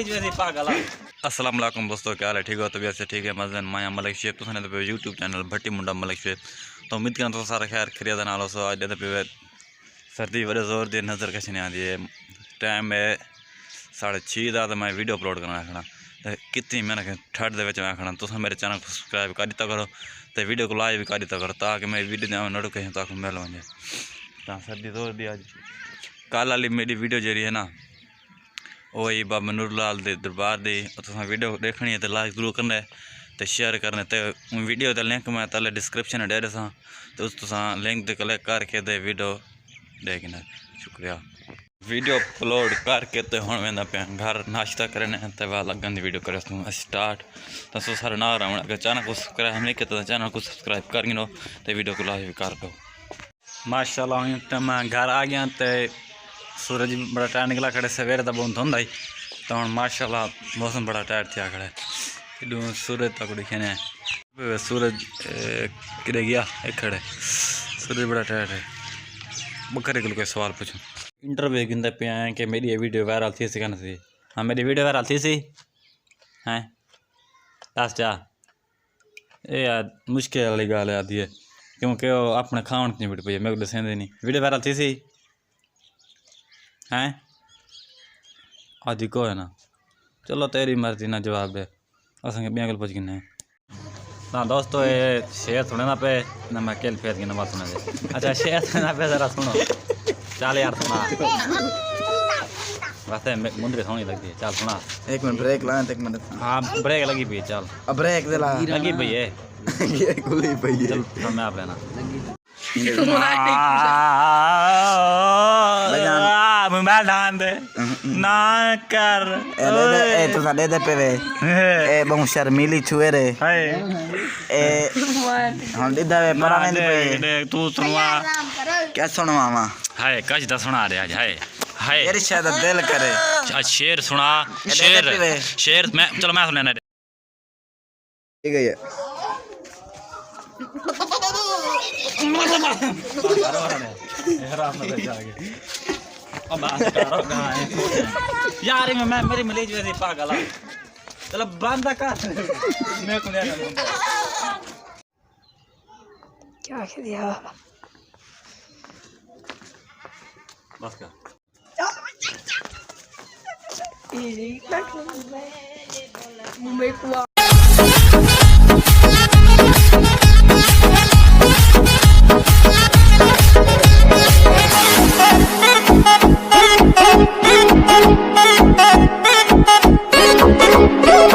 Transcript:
अस्सलाम वालेकुम दोस्तों, क्या हाल है? ठीक हो? तबीयत से ठीक है? मज़न माया मलिक शेख तुसां ने पे यूट्यूब चैनल भट्टी मुंडा मलिक शेख। तो उम्मीद करना तो सारा खैर खरीद नाल सो अज पे सर्दी बड़े जोर दी नज़र किश नहीं आती है। टाइम है 6:30 का। तो मैं वीडियो अपलोड करना आखना तो कितनी मैंने ठंड के आखना तुम मेरे चैनल को सब्सक्राइब कर दिता करो तो वीडियो को लाइक भी कर दिता करो ताकि मैं वीडियो न रुके ताकि मिल वजे। तो सर्दी जोर दी अज कल वाली मेरी वीडियो जी है ना वही बाबा नूरलाल दे दरबार दी तुम वीडियो देखनी है तो लाइक जरूर करना है तो शेयर करना तो वीडियो का लिंक मैं तले डिस्क्रिप्शन दे रहा तो उस लिंक से क्लिक करके तो वीडियो देखना। शुक्रिया। वीडियो अपलोड करके तो हूँ वेंदा पे घर नाश्ता करने तो वह लगन दी वीडियो करे स्टार्ट। तो सो सारे ना रहा अगर चैनल को सब्सक्राइब नहीं किया तो चैनल को सब्सक्राइब कर गिनो तो वीडियो को लाइक भी कर दो। माशाल्लाह तो मैं घर आ गया तो सूरज बड़ा टाइट निकला खड़े सवेरे तो बहुत धुंध आई तो हम माशाल्लाह मौसम बड़ा टाइट थिया खड़े इडू सूरज तक दिखे सूरज किधे गया एक खड़े सूरज बड़ा टाइट है। बकरे को कोई सवाल पूछो इंटरव्यू गिंदे पे आए कि मेरी ये वीडियो वायरल थी सी कहना सी। हाँ मेरी वीडियो वायरल थी सी हैं दस जा ये यार मुश्किल वाली गल आती है क्योंकि वो अपने खाण नहीं बिट पी मेरे को दसेंदे नहीं वीडियो वायरल थी सी हैं आदि को है ना। चलो तेरी मर्जी ना जवाब दे असें बिया गल पुछ गिने ना दोस्तों ये शेर सुने ना पे ना मैं केल फेर गिना बात सुना दे। अच्छा शेर सुने ना पे जरा सुनो चल यार सुना वैसे मुंडरी सोनी लगती है चल सुना। एक मिनट ब्रेक ला एक मिनट। हाँ ब्रेक लगी पी चल अब ब्रेक दे ला लगी पी है ये खुली पई है चल मैं आप लेना मोबाइल डाल दे ना कर ए तू ना दे पे वे ए बहु शर्मीली छुए रे हाय ए हम दीदा वे पर में पे तू सुनवा क्या सुनवावा हाय कछ दा सुना दे आज हाय हाय तेरी शायद दिल करे आज शेर सुना शेर शेर मैं चलो मैं सुनाना ठीक है यार मैं मेरी मलेज वैसे पागल चलो बंद कर मैं को क्या दिया बस कर मुंबई